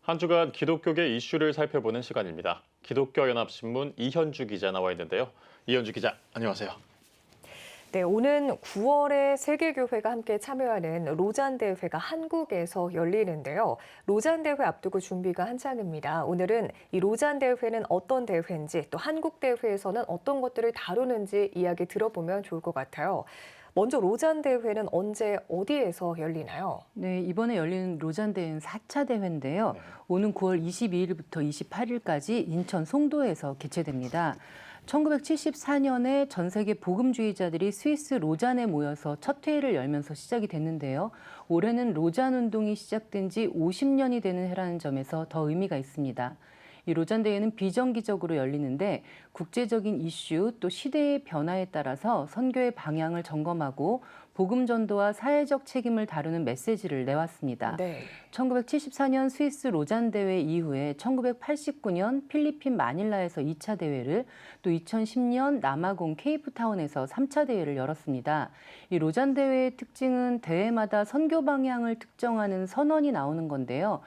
한 주간 기독교계 이슈를 살펴보는 시간입니다. 기독교연합신문 이현주 기자 나와 있는데요. 이현주 기자, 안녕하세요. 네, 오는 9월에 세계교회가 함께 참여하는 로잔 대회가 한국에서 열리는데요. 로잔 대회 앞두고 준비가 한창입니다. 오늘은 이 로잔 대회는 어떤 대회인지, 또 한국 대회에서는 어떤 것들을 다루는지 이야기 들어보면 좋을 것 같아요. 먼저 로잔 대회는 언제 어디에서 열리나요? 네, 이번에 열리는 로잔 대회는 4차 대회인데요. 네. 오는 9월 22일부터 28일까지 인천 송도에서 개최됩니다. 1974년에 전 세계 복음주의자들이 스위스 로잔에 모여서 첫 회의를 열면서 시작이 됐는데요. 올해는 로잔 운동이 시작된 지 50년이 되는 해라는 점에서 더 의미가 있습니다. 이 로잔 대회는 비정기적으로 열리는데 국제적인 이슈 또 시대의 변화에 따라서 선교의 방향을 점검하고 복음 전도와 사회적 책임을 다루는 메시지를 내왔습니다. 네. 1974년 스위스 로잔 대회 이후에 1989년 필리핀 마닐라에서 2차 대회를 또 2010년 남아공 케이프타운에서 3차 대회를 열었습니다. 이 로잔 대회의 특징은 대회마다 선교 방향을 특정하는 선언이 나오는 건데요.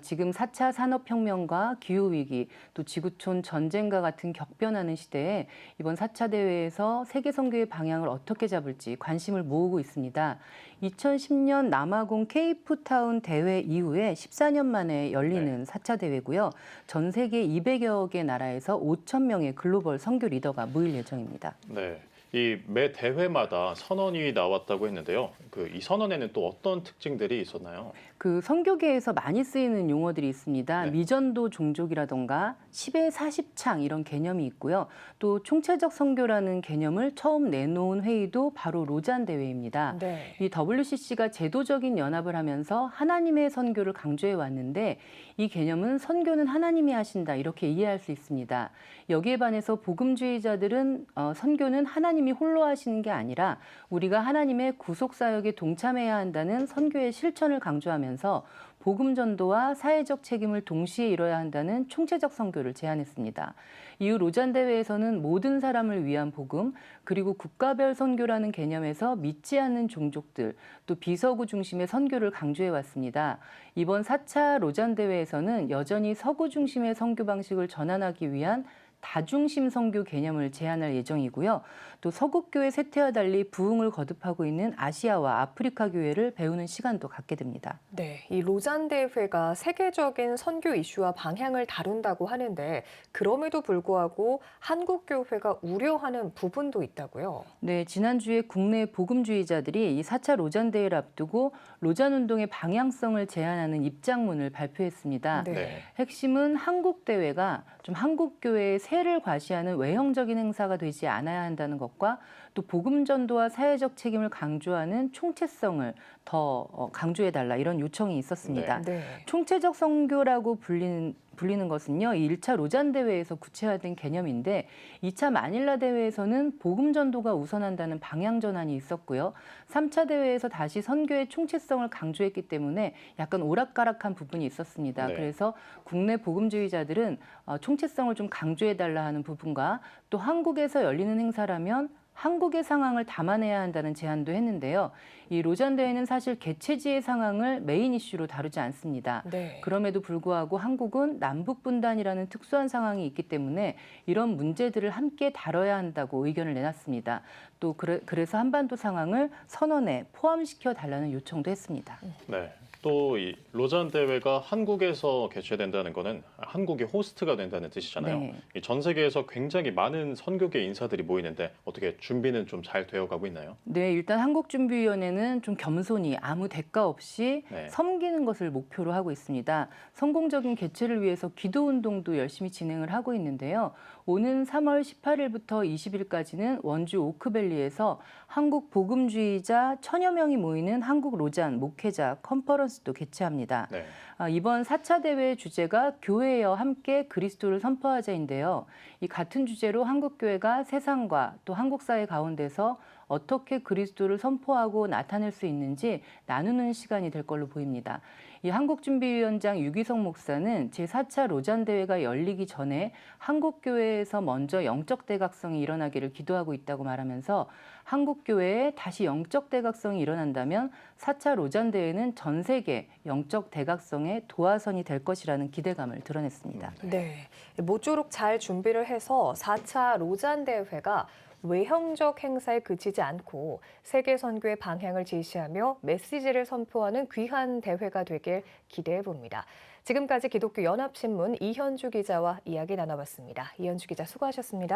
지금 4차 산업혁명과 기후위기, 또 지구촌 전쟁과 같은 격변하는 시대에 이번 4차 대회에서 세계 선교의 방향을 어떻게 잡을지 관심을 모으고 있습니다. 2010년 남아공 케이프타운 대회 이후에 14년 만에 열리는 4차 대회고요. 전 세계 200여 개 나라에서 5천 명의 글로벌 선교 리더가 모일 예정입니다. 네. 이 매 대회마다 선언이 나왔다고 했는데요. 이 선언에는 또 어떤 특징들이 있었나요? 그 선교계에서 많이 쓰이는 용어들이 있습니다. 네. 미전도 종족이라던가 10의 40창 이런 개념이 있고요. 또 총체적 선교라는 개념을 처음 내놓은 회의도 바로 로잔 대회입니다. 네. 이 WCC가 제도적인 연합을 하면서 하나님의 선교를 강조해 왔는데 이 개념은 선교는 하나님이 하신다 이렇게 이해할 수 있습니다. 여기에 반해서 복음주의자들은 선교는 하나님이 홀로 하시는 게 아니라 우리가 하나님의 구속 사역에 동참해야 한다는 선교의 실천을 강조하면서 복음 전도와 사회적 책임을 동시에 이뤄야 한다는 총체적 선교를 제안했습니다. 이후 로잔 대회에서는 모든 사람을 위한 복음, 그리고 국가별 선교라는 개념에서 믿지 않는 종족들, 또 비서구 중심의 선교를 강조해 왔습니다. 이번 4차 로잔 대회에서는 여전히 서구 중심의 선교 방식을 전환하기 위한 다중심 선교 개념을 제안할 예정이고요. 또 서구교회 세태와 달리 부흥을 거듭하고 있는 아시아와 아프리카 교회를 배우는 시간도 갖게 됩니다. 네, 이 로잔 대회가 세계적인 선교 이슈와 방향을 다룬다고 하는데 그럼에도 불구하고 한국 교회가 우려하는 부분도 있다고요. 네, 지난주에 국내 복음주의자들이 이 4차 로잔 대회를 앞두고 로잔 운동의 방향성을 제안하는 입장문을 발표했습니다. 네. 핵심은 한국 대회가 좀 한국 교회의 세를 과시하는 외형적인 행사가 되지 않아야 한다는 것과 또 복음 전도와 사회적 책임을 강조하는 총체성을 더 강조해달라 이런 요청이 있었습니다. 네. 총체적 선교라고 불리는 것은요, 1차 로잔 대회에서 구체화된 개념인데 2차 마닐라 대회에서는 복음 전도가 우선한다는 방향 전환이 있었고요. 3차 대회에서 다시 선교의 총체성을 강조했기 때문에 약간 오락가락한 부분이 있었습니다. 네. 그래서 국내 복음주의자들은 총체성을 좀 강조해달라 하는 부분과 또 한국에서 열리는 행사라면 한국의 상황을 담아내야 한다는 제안도 했는데요. 이 로잔 대회는 사실 개최지의 상황을 메인 이슈로 다루지 않습니다. 네. 그럼에도 불구하고 한국은 남북 분단이라는 특수한 상황이 있기 때문에 이런 문제들을 함께 다뤄야 한다고 의견을 내놨습니다. 또 그래서 한반도 상황을 선언에 포함시켜 달라는 요청도 했습니다. 네. 또 이 로잔 대회가 한국에서 개최된다는 거는 한국이 호스트가 된다는 뜻이잖아요. 네. 전 세계에서 굉장히 많은 선교계 인사들이 모이는데 어떻게 준비는 좀 잘 되어가고 있나요? 네, 일단 한국준비위원회는 좀 겸손히 아무 대가 없이 네. 섬기는 것을 목표로 하고 있습니다. 성공적인 개최를 위해서 기도운동도 열심히 진행을 하고 있는데요. 오는 3월 18일부터 20일까지는 원주 오크밸리에서 한국 복음주의자 1000여 명이 모이는 한국 로잔 목회자 컨퍼런스도 개최합니다. 네. 이번 4차 대회 주제가 교회여 함께 그리스도를 선포하자인데요. 이 같은 주제로 한국교회가 세상과 또 한국 사회 가운데서 어떻게 그리스도를 선포하고 나타낼 수 있는지 나누는 시간이 될 걸로 보입니다. 이 한국준비위원장 유기성 목사는 제4차 로잔대회가 열리기 전에 한국교회에서 먼저 영적 대각성이 일어나기를 기도하고 있다고 말하면서 한국교회에 다시 영적 대각성이 일어난다면 4차 로잔대회는 전 세계 영적 대각성의 도화선이 될 것이라는 기대감을 드러냈습니다. 네, 모쪼록 잘 준비를 해서 4차 로잔 대회가 외형적 행사에 그치지 않고 세계 선교의 방향을 제시하며 메시지를 선포하는 귀한 대회가 되길 기대해 봅니다. 지금까지 기독교 연합신문 이현주 기자와 이야기 나눠봤습니다. 이현주 기자 수고하셨습니다.